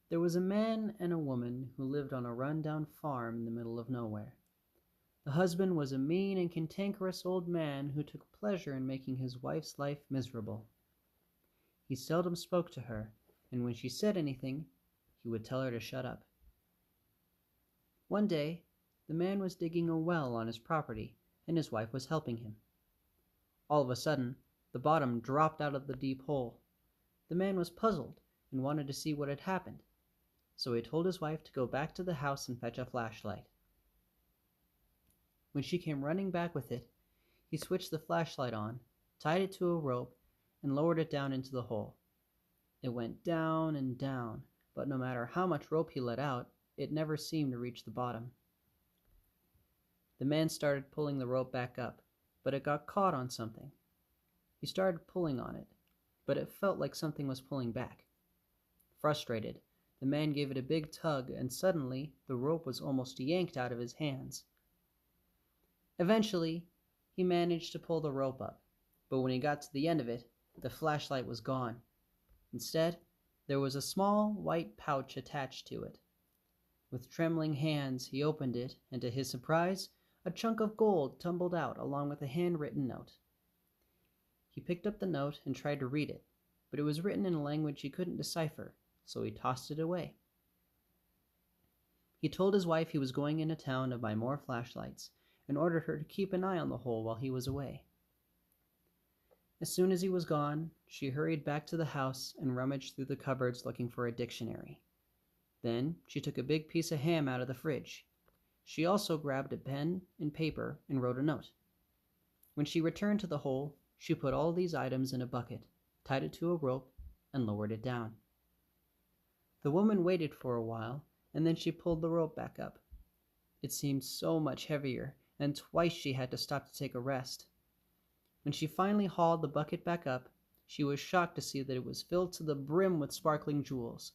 There was a man and a woman who lived on a run-down farm in the middle of nowhere. The husband was a mean and cantankerous old man who took pleasure in making his wife's life miserable. He seldom spoke to her, and when she said anything, he would tell her to shut up. One day, the man was digging a well on his property, and his wife was helping him. All of a sudden, the bottom dropped out of the deep hole. The man was puzzled and wanted to see what had happened, so he told his wife to go back to the house and fetch a flashlight. When she came running back with it, he switched the flashlight on, tied it to a rope, and lowered it down into the hole. It went down and down, but no matter how much rope he let out, it never seemed to reach the bottom. The man started pulling the rope back up, but it got caught on something. He started pulling on it, but it felt like something was pulling back. Frustrated, the man gave it a big tug, and suddenly the rope was almost yanked out of his hands. Eventually, he managed to pull the rope up, but when he got to the end of it, the flashlight was gone. Instead, there was a small white pouch attached to it. With trembling hands, he opened it, and to his surprise, a chunk of gold tumbled out along with a handwritten note. He picked up the note and tried to read it, but it was written in a language he couldn't decipher, so he tossed it away. He told his wife he was going into town to buy more flashlights, and ordered her to keep an eye on the hole while he was away. As soon as he was gone, she hurried back to the house and rummaged through the cupboards looking for a dictionary. Then she took a big piece of ham out of the fridge. She also grabbed a pen and paper and wrote a note. When she returned to the hole, she put all these items in a bucket, tied it to a rope, and lowered it down. The woman waited for a while, and then she pulled the rope back up. It seemed so much heavier, and twice she had to stop to take a rest. When she finally hauled the bucket back up, she was shocked to see that it was filled to the brim with sparkling jewels.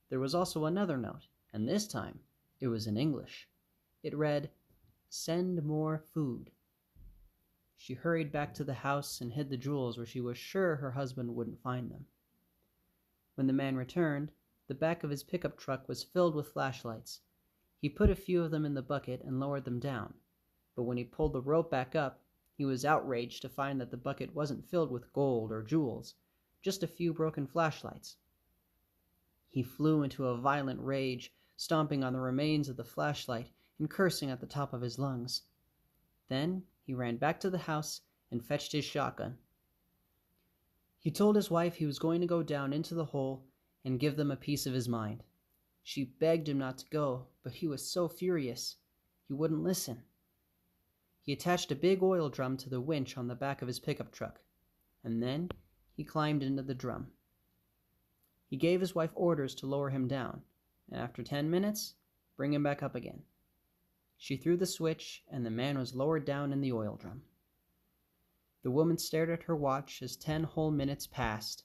There was also another note, and this time it was in English. It read, "Send more food." She hurried back to the house and hid the jewels where she was sure her husband wouldn't find them. When the man returned, the back of his pickup truck was filled with flashlights. He put a few of them in the bucket and lowered them down, but when he pulled the rope back up, he was outraged to find that the bucket wasn't filled with gold or jewels, just a few broken flashlights. He flew into a violent rage, stomping on the remains of the flashlight and cursing at the top of his lungs. Then he ran back to the house and fetched his shotgun. He told his wife he was going to go down into the hole and give them a piece of his mind. She begged him not to go, but he was so furious. He wouldn't listen. He attached a big oil drum to the winch on the back of his pickup truck, and then he climbed into the drum. He gave his wife orders to lower him down, and after 10 minutes, bring him back up again. She threw the switch, and the man was lowered down in the oil drum. The woman stared at her watch as 10 whole minutes passed.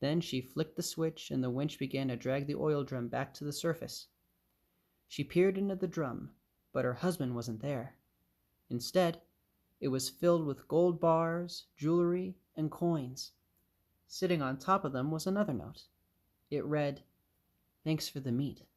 Then she flicked the switch, and the winch began to drag the oil drum back to the surface. She peered into the drum, but her husband wasn't there. Instead, it was filled with gold bars, jewelry, and coins. Sitting on top of them was another note. It read, "Thanks for the meat."